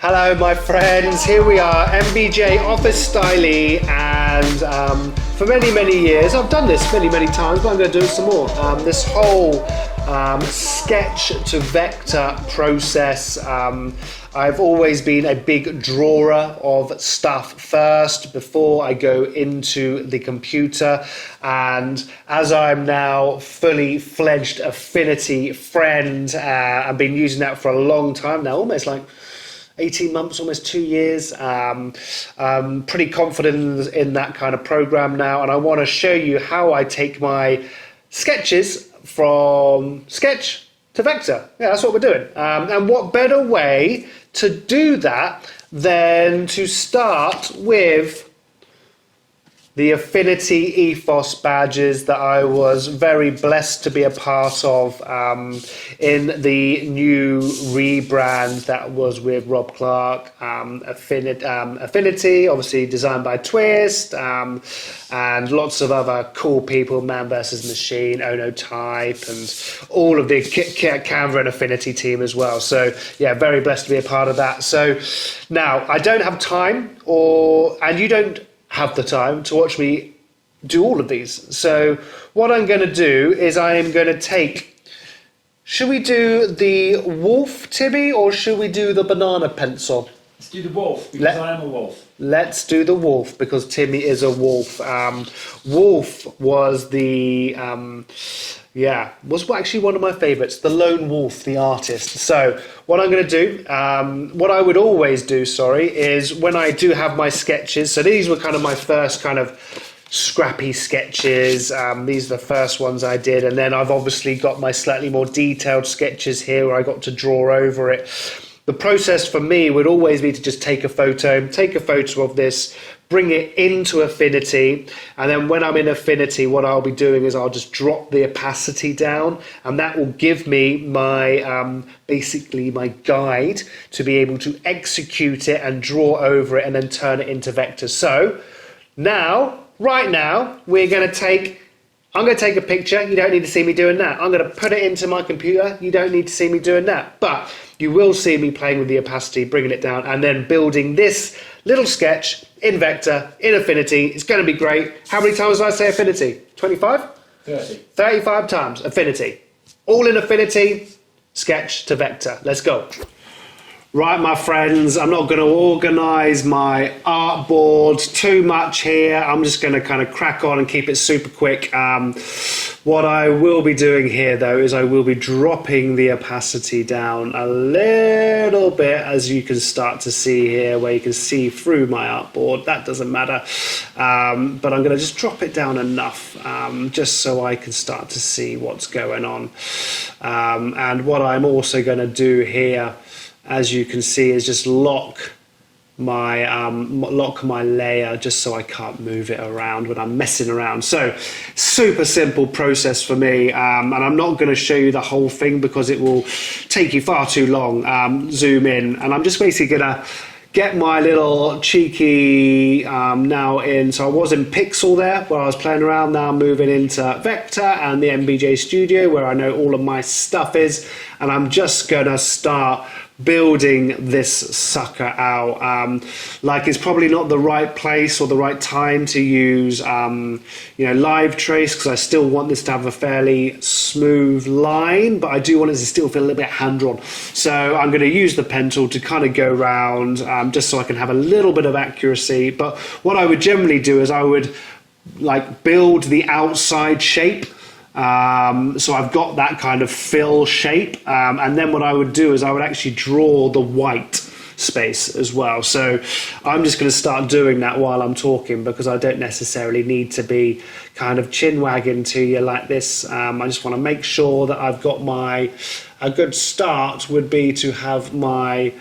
Hello my friends, here we are, MBJ Office Styly, and for many years, I've done this many times, but I'm going to do it some more. This whole sketch to vector process, I've always been a big drawer of stuff first before I go into the computer, and as I'm now fully fledged Affinity friend, I've been using that for a long time now, almost like 18 months, almost 2 years. I'm pretty confident in that kind of program now, and I want to show you how I take my sketches from sketch to vector. Yeah, that's what we're doing. And what better way to do that than to start with the Affinity ethos badges that I was very blessed to be a part of in the new rebrand that was with Rob Clark, Affinity, obviously designed by Twist, and lots of other cool people, Man vs Machine, Ono Type, and all of the Canva and Affinity team as well. So yeah, very blessed to be a part of that. So now I don't have time, and you don't have the time to watch me do all of these. So what I'm going to do is I am going to take, should we do the wolf, Timmy, or should we do the banana pencil? Let's do the wolf, because I am a wolf. Let's do the wolf, because Timmy is a wolf. Wolf was the, was actually one of my favourites, the Lone Wolf, the artist. So what I'm going to do, what I would always do, is when I do have my sketches, so these were kind of my first kind of scrappy sketches, these are the first ones I did, and then I've obviously got my slightly more detailed sketches here where I got to draw over it. The process for me would always be to just take a photo of this, bring it into Affinity, and then when I'm in Affinity, what I'll be doing is I'll just drop the opacity down, and that will give me my basically my guide to be able to execute it and draw over it and then turn it into vectors. So now, right now, I'm going to take a picture. You don't need to see me doing that. I'm going to put it into my computer. You don't need to see me doing that. But you will see me playing with the opacity, bringing it down, and then building this little sketch in vector, in Affinity. It's going to be great. How many times did I say Affinity? 25? 30. 35 times Affinity. All in Affinity, sketch to vector. Let's go. Right, my friends, I'm not going to organise my artboard too much here. I'm just going to kind of crack on and keep it super quick. What I will be doing here, though, is I will be dropping the opacity down a little bit, as you can start to see here, where you can see through my artboard. That doesn't matter. But I'm going to just drop it down enough, just so I can start to see what's going on. And what I'm also going to do here, as you can see, is just lock my layer, just so I can't move it around when I'm messing around. So super simple process for me, and I'm not going to show you the whole thing because it will take you far too long. Zoom in, and I'm just basically gonna get my little cheeky now in. So I was in pixel there where I was playing around. Now I'm moving into vector and the MBJ Studio where I know all of my stuff is, and I'm just gonna start building this sucker out. Like, it's probably not the right place or the right time to use live trace, because I still want this to have a fairly smooth line, but I do want it to still feel a little bit hand-drawn. So I'm going to use the pen tool to kind of go around, just so I can have a little bit of accuracy. But what I would generally do is I would like build the outside shape. So I've got that kind of fill shape, and then what I would do is I would actually draw the white space as well. So I'm just going to start doing that while I'm talking, because I don't necessarily need to be kind of chin wagging to you like this. I just want to make sure that I've got a good start would be to have my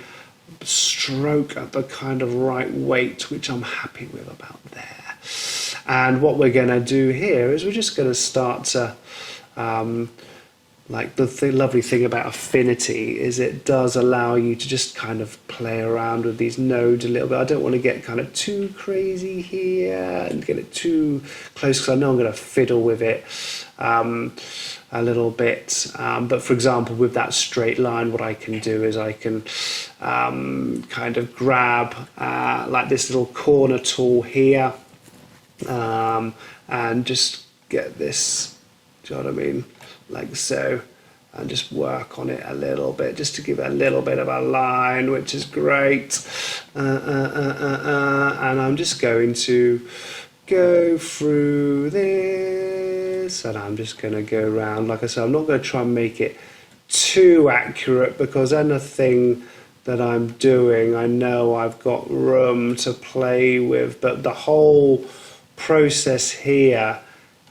stroke at the kind of right weight, which I'm happy with about there. And what we're going to do here is we're just going to start to like the lovely thing about Affinity is it does allow you to just kind of play around with these nodes a little bit. I don't want to get kind of too crazy here and get it too close because I know I'm going to fiddle with it a little bit. But for example, with that straight line, what I can do is I can kind of grab like this little corner tool here and just get this, do you know what I mean? Like so, and just work on it a little bit, just to give it a little bit of a line, which is great. And I'm just going to go through this, and I'm just going to go around. Like I said, I'm not going to try and make it too accurate because anything that I'm doing, I know I've got room to play with, but the whole process here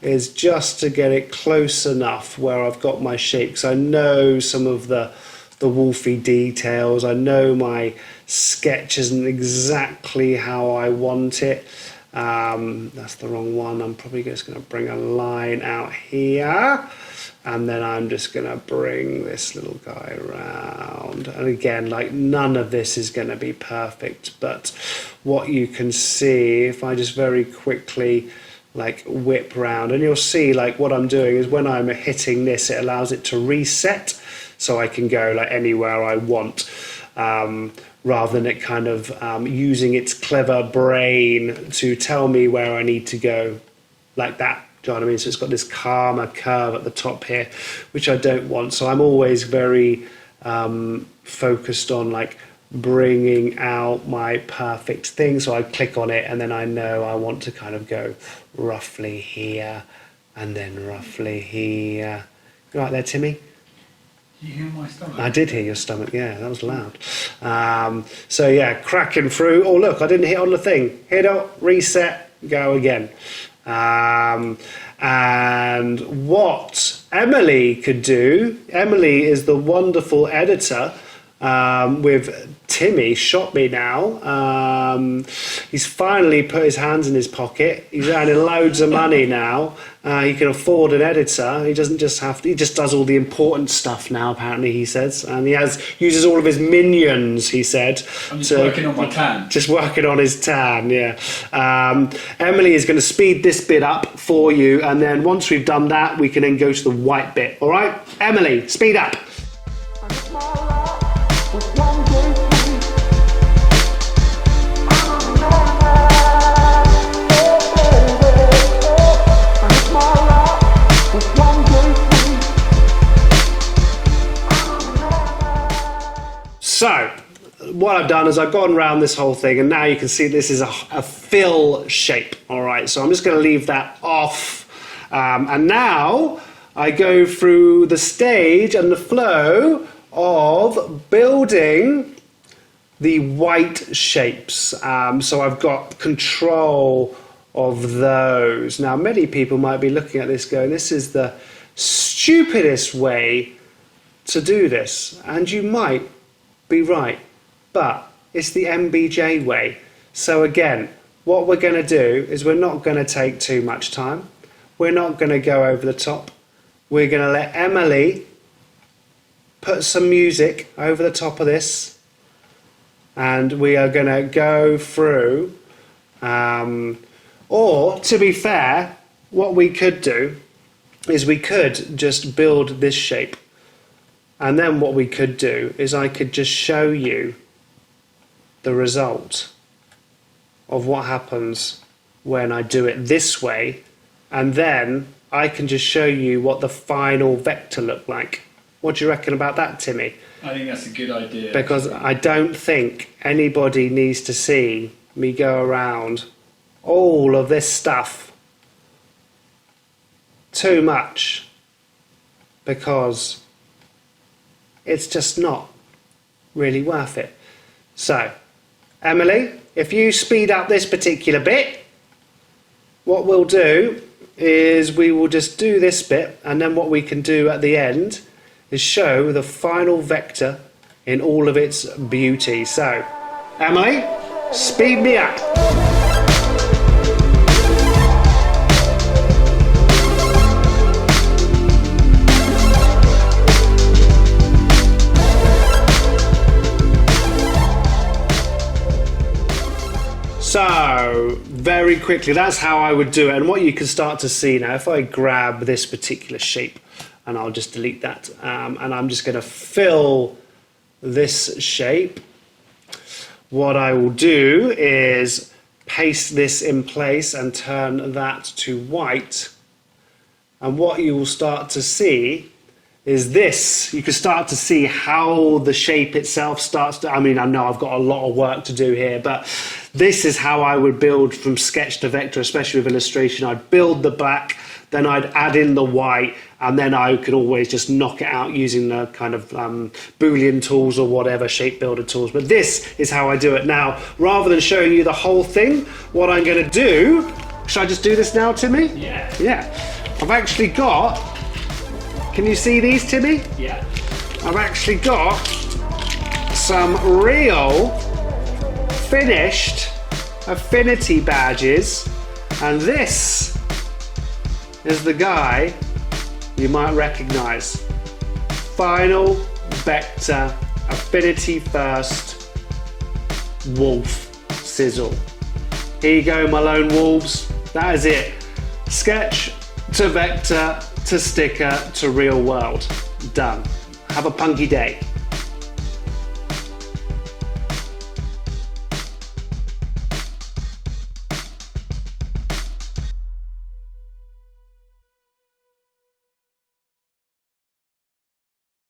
is just to get it close enough where I've got my shapes. I know some of the wolfy details. I know my sketch isn't exactly how I want it. That's the wrong one. I'm probably just going to bring a line out here, and then I'm just going to bring this little guy around. And again, like none of this is going to be perfect, but what you can see, if I just very quickly like whip round, and you'll see like what I'm doing is when I'm hitting this, it allows it to reset, so I can go like anywhere I want, rather than it kind of using its clever brain to tell me where I need to go like that. Do you know what I mean? So it's got this calmer curve at the top here, which I don't want. So I'm always very focused on like bringing out my perfect thing. So I click on it and then I know I want to kind of go roughly here and then roughly here. You right there, Timmy? You hear my stomach? I did hear your stomach, yeah, that was loud. So yeah, cracking through. Oh look, I didn't hit on the thing. Hit it, reset, go again. And what Emily could do, Emily is the wonderful editor with Timmy, shot me now. He's finally put his hands in his pocket. He's earning loads of money now. He can afford an editor. He doesn't just have to, he just does all the important stuff now, apparently, he says. And he uses all of his minions, he said. I'm just working on my tan. Just working on his tan, yeah. Emily is going to speed this bit up for you, and then once we've done that, we can then go to the white bit. All right? Emily, speed up. So, what I've done is I've gone around this whole thing, and now you can see this is a fill shape, all right? So I'm just going to leave that off, and now I go through the stage and the flow of building the white shapes. So I've got control of those. Now, many people might be looking at this going, this is the stupidest way to do this, and you might be right, but it's the MBJ way. So again, what we're going to do is we're not going to take too much time. We're not going to go over the top. We're going to let Emily put some music over the top of this, and we are going to go through, or to be fair, what we could do is we could just build this shape. And then what we could do is I could just show you the result of what happens when I do it this way, and then I can just show you what the final vector looked like. What do you reckon about that, Timmy? I think that's a good idea. Because I don't think anybody needs to see me go around all of this stuff too much, because it's just not really worth it. So, Emily, if you speed up this particular bit, what we'll do is we will just do this bit, and then what we can do at the end is show the final vector in all of its beauty. So, Emily, speed me up. So, very quickly, that's how I would do it. And what you can start to see now, if I grab this particular shape, and I'll just delete that, and I'm just going to fill this shape. What I will do is paste this in place and turn that to white. And what you will start to see is this. You can start to see how the shape itself starts to, I mean, I know I've got a lot of work to do here, but this is how I would build from sketch to vector, especially with illustration. I'd build the black, then I'd add in the white, and then I could always just knock it out using the kind of Boolean tools or whatever, shape builder tools. But this is how I do it. Now, rather than showing you the whole thing, what I'm going to do, should I just do this now, Timmy? Yeah. Yeah. I've actually got, can you see these, Timmy? Yeah. I've actually got some real finished Affinity badges, and this is the guy you might recognize. Final Vector Affinity First Wolf Sizzle. Here you go, my lone wolves. That is it. Sketch to vector to sticker to real world. Done. Have a punky day.